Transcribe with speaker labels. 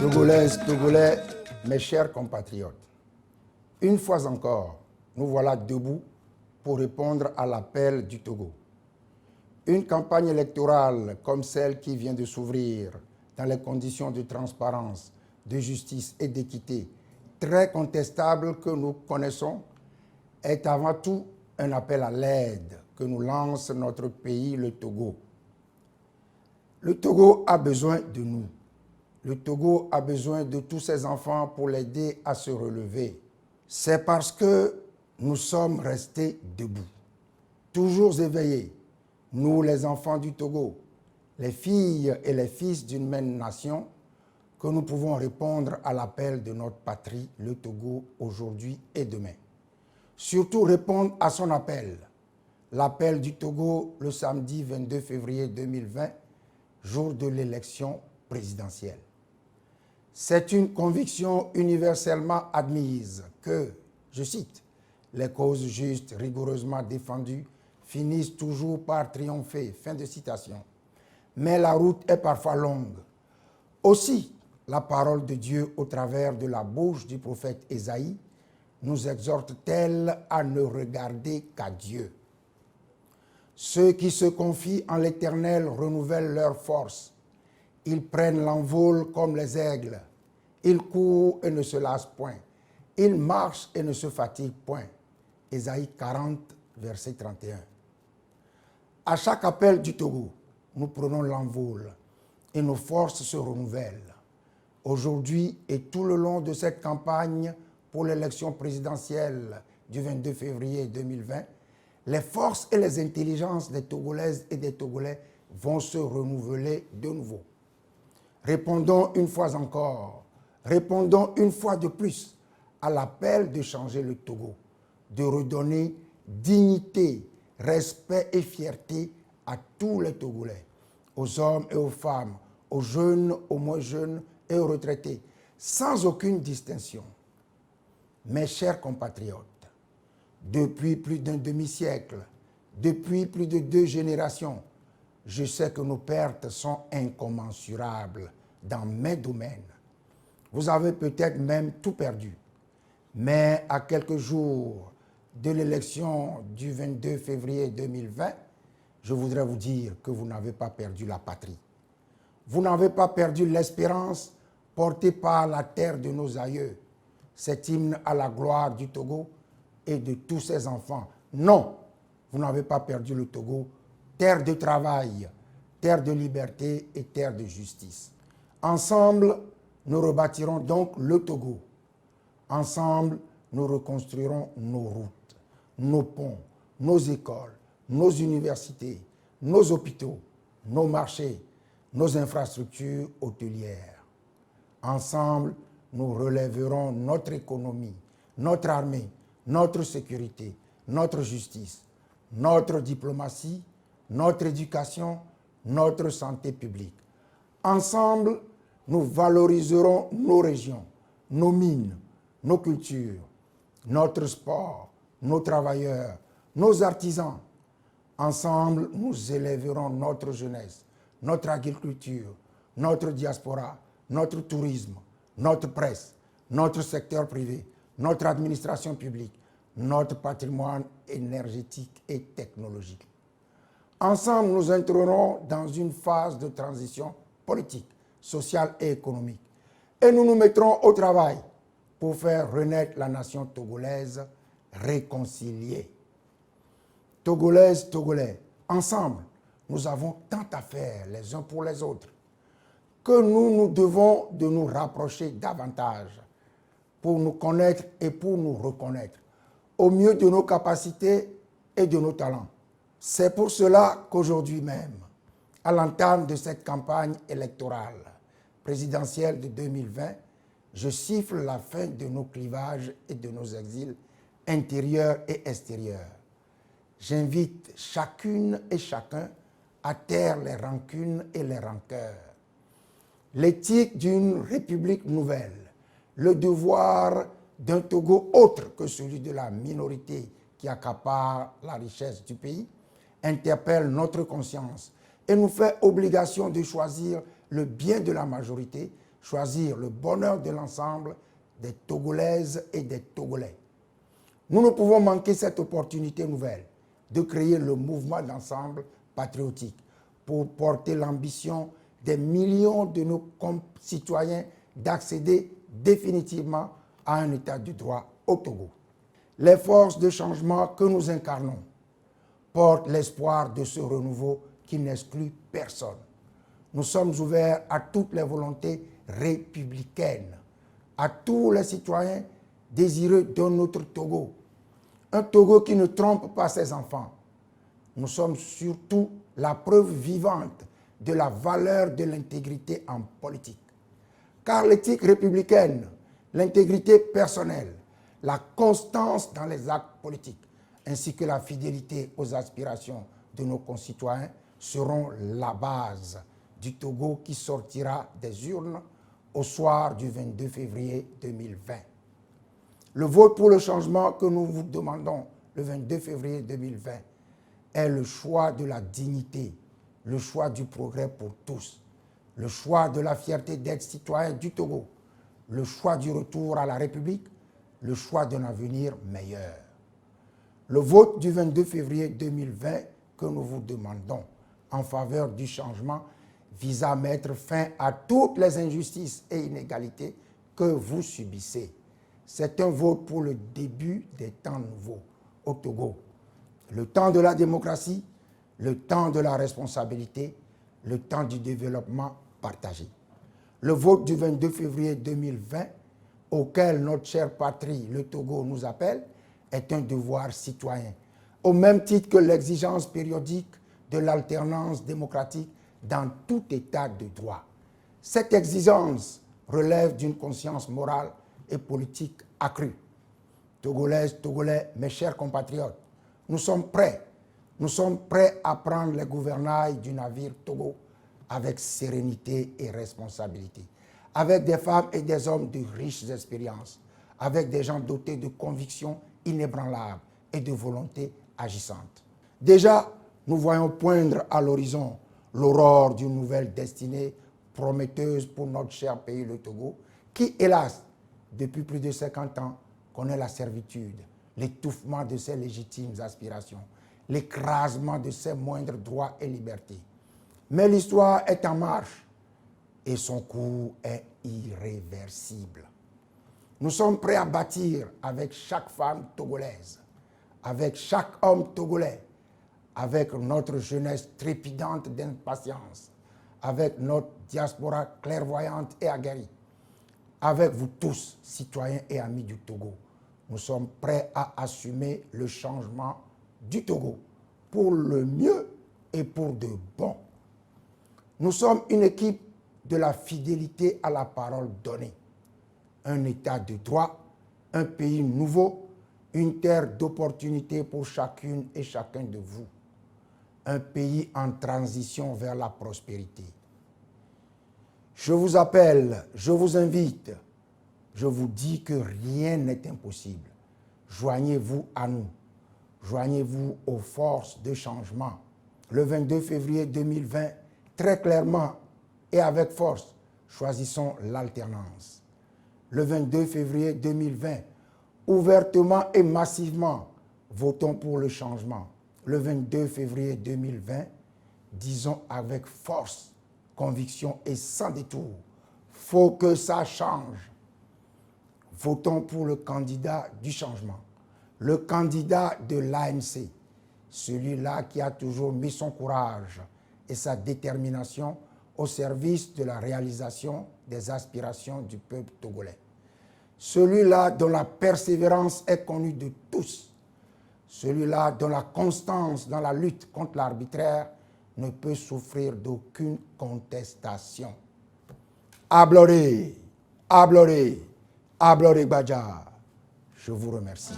Speaker 1: Togolaises, Togolais, mes chers compatriotes, une fois encore, nous voilà debout pour répondre à l'appel du Togo. Une campagne électorale comme celle qui vient de s'ouvrir dans les conditions de transparence, de justice et d'équité très contestables que nous connaissons est avant tout un appel à l'aide que nous lance notre pays, le Togo. Le Togo a besoin de nous. Le Togo a besoin de tous ses enfants pour l'aider à se relever. C'est parce que nous sommes restés debout, toujours éveillés, nous les enfants du Togo, les filles et les fils d'une même nation, que nous pouvons répondre à l'appel de notre patrie, le Togo, aujourd'hui et demain. Surtout répondre à son appel, l'appel du Togo le samedi 22 février 2020, jour de l'élection présidentielle. C'est une conviction universellement admise que, je cite, « les causes justes rigoureusement défendues finissent toujours par triompher ». Fin de citation. Mais la route est parfois longue. Aussi, la parole de Dieu au travers de la bouche du prophète Ésaïe nous exhorte-t-elle à ne regarder qu'à Dieu. Ceux qui se confient en l'Éternel renouvellent leur force. Ils prennent l'envol comme les aigles. Ils courent et ne se lassent point. Ils marchent et ne se fatiguent point. Ésaïe 40, verset 31. À chaque appel du Togo, nous prenons l'envol et nos forces se renouvellent. Aujourd'hui et tout le long de cette campagne pour l'élection présidentielle du 22 février 2020, les forces et les intelligences des Togolaises et des Togolais vont se renouveler de nouveau. Répondons une fois encore, répondons une fois de plus à l'appel de changer le Togo, de redonner dignité, respect et fierté à tous les Togolais, aux hommes et aux femmes, aux jeunes, aux moins jeunes et aux retraités, sans aucune distinction. Mes chers compatriotes, depuis plus d'un demi-siècle, depuis plus de 2 générations, je sais que nos pertes sont incommensurables dans mes domaines. Vous avez peut-être même tout perdu. Mais à quelques jours de l'élection du 22 février 2020, je voudrais vous dire que vous n'avez pas perdu la patrie. Vous n'avez pas perdu l'espérance portée par la terre de nos aïeux. Cet hymne à la gloire du Togo et de tous ses enfants. Non, vous n'avez pas perdu le Togo, terre de travail, terre de liberté et terre de justice. Ensemble, nous rebâtirons donc le Togo. Ensemble, nous reconstruirons nos routes, nos ponts, nos écoles, nos universités, nos hôpitaux, nos marchés, nos infrastructures hôtelières. Ensemble, nous relèverons notre économie, notre armée, notre sécurité, notre justice, notre diplomatie, notre éducation, notre santé publique. Ensemble, nous valoriserons nos régions, nos mines, nos cultures, notre sport, nos travailleurs, nos artisans. Ensemble, nous élèverons notre jeunesse, notre agriculture, notre diaspora, notre tourisme, notre presse, notre secteur privé, notre administration publique, notre patrimoine énergétique et technologique. Ensemble, nous entrerons dans une phase de transition politique, sociale et économique. Et nous nous mettrons au travail pour faire renaître la nation togolaise réconciliée. Togolaises, Togolais, ensemble, nous avons tant à faire les uns pour les autres que nous devons de nous rapprocher davantage pour nous connaître et pour nous reconnaître au mieux de nos capacités et de nos talents. C'est pour cela qu'aujourd'hui même, à l'entame de cette campagne électorale présidentielle de 2020, je siffle la fin de nos clivages et de nos exils intérieurs et extérieurs. J'invite chacune et chacun à taire les rancunes et les rancœurs. L'éthique d'une république nouvelle, le devoir d'un Togo autre que celui de la minorité qui accapare la richesse du pays interpelle notre conscience et nous fait obligation de choisir le bien de la majorité, choisir le bonheur de l'ensemble des Togolaises et des Togolais. Nous ne pouvons manquer cette opportunité nouvelle de créer le mouvement d'ensemble patriotique pour porter l'ambition des millions de nos concitoyens d'accéder définitivement à un état de droit au Togo. Les forces de changement que nous incarnons portent l'espoir de ce renouveau qui n'exclut personne. Nous sommes ouverts à toutes les volontés républicaines, à tous les citoyens désireux d'un autre Togo, un Togo qui ne trompe pas ses enfants. Nous sommes surtout la preuve vivante de la valeur de l'intégrité en politique. Car l'éthique républicaine, l'intégrité personnelle, la constance dans les actes politiques, ainsi que la fidélité aux aspirations de nos concitoyens seront la base du Togo qui sortira des urnes au soir du 22 février 2020. Le vote pour le changement que nous vous demandons le 22 février 2020 est le choix de la dignité, le choix du progrès pour tous, le choix de la fierté d'être citoyen du Togo, le choix du retour à la République, le choix d'un avenir meilleur. Le vote du 22 février 2020 que nous vous demandons en faveur du changement vise à mettre fin à toutes les injustices et inégalités que vous subissez. C'est un vote pour le début des temps nouveaux au Togo. Le temps de la démocratie, le temps de la responsabilité, le temps du développement partagé. Le vote du 22 février 2020, auquel notre chère patrie, le Togo, nous appelle, est un devoir citoyen, au même titre que l'exigence périodique de l'alternance démocratique dans tout état de droit. Cette exigence relève d'une conscience morale et politique accrue. Togolaises, Togolais, mes chers compatriotes, nous sommes prêts à prendre les gouvernails du navire Togo avec sérénité et responsabilité, avec des femmes et des hommes de riches expériences, avec des gens dotés de convictions inébranlables et de volonté agissante. Déjà, nous voyons poindre à l'horizon l'aurore d'une nouvelle destinée prometteuse pour notre cher pays, le Togo, qui, hélas, depuis plus de 50 ans, connaît la servitude, l'étouffement de ses légitimes aspirations, l'écrasement de ses moindres droits et libertés. Mais l'histoire est en marche et son cours est irréversible. Nous sommes prêts à bâtir avec chaque femme togolaise, avec chaque homme togolais, avec notre jeunesse trépidante d'impatience, avec notre diaspora clairvoyante et aguerrie, avec vous tous, citoyens et amis du Togo. Nous sommes prêts à assumer le changement du Togo pour le mieux et pour de bon. Nous sommes une équipe de la fidélité à la parole donnée. Un état de droit, un pays nouveau, une terre d'opportunités pour chacune et chacun de vous. Un pays en transition vers la prospérité. Je vous appelle, je vous invite, je vous dis que rien n'est impossible. Joignez-vous à nous, joignez-vous aux forces de changement. Le 22 février 2020, très clairement et avec force, choisissons l'alternance. Le 22 février 2020, ouvertement et massivement, votons pour le changement. Le 22 février 2020, disons avec force, conviction et sans détour, faut que ça change. Votons pour le candidat du changement, le candidat de l'ANC, celui-là qui a toujours mis son courage et sa détermination au service de la réalisation des aspirations du peuple togolais. Celui-là dont la persévérance est connue de tous, celui-là dont la constance dans la lutte contre l'arbitraire ne peut souffrir d'aucune contestation. Abloré, abloré, abloré Badja. Je vous remercie.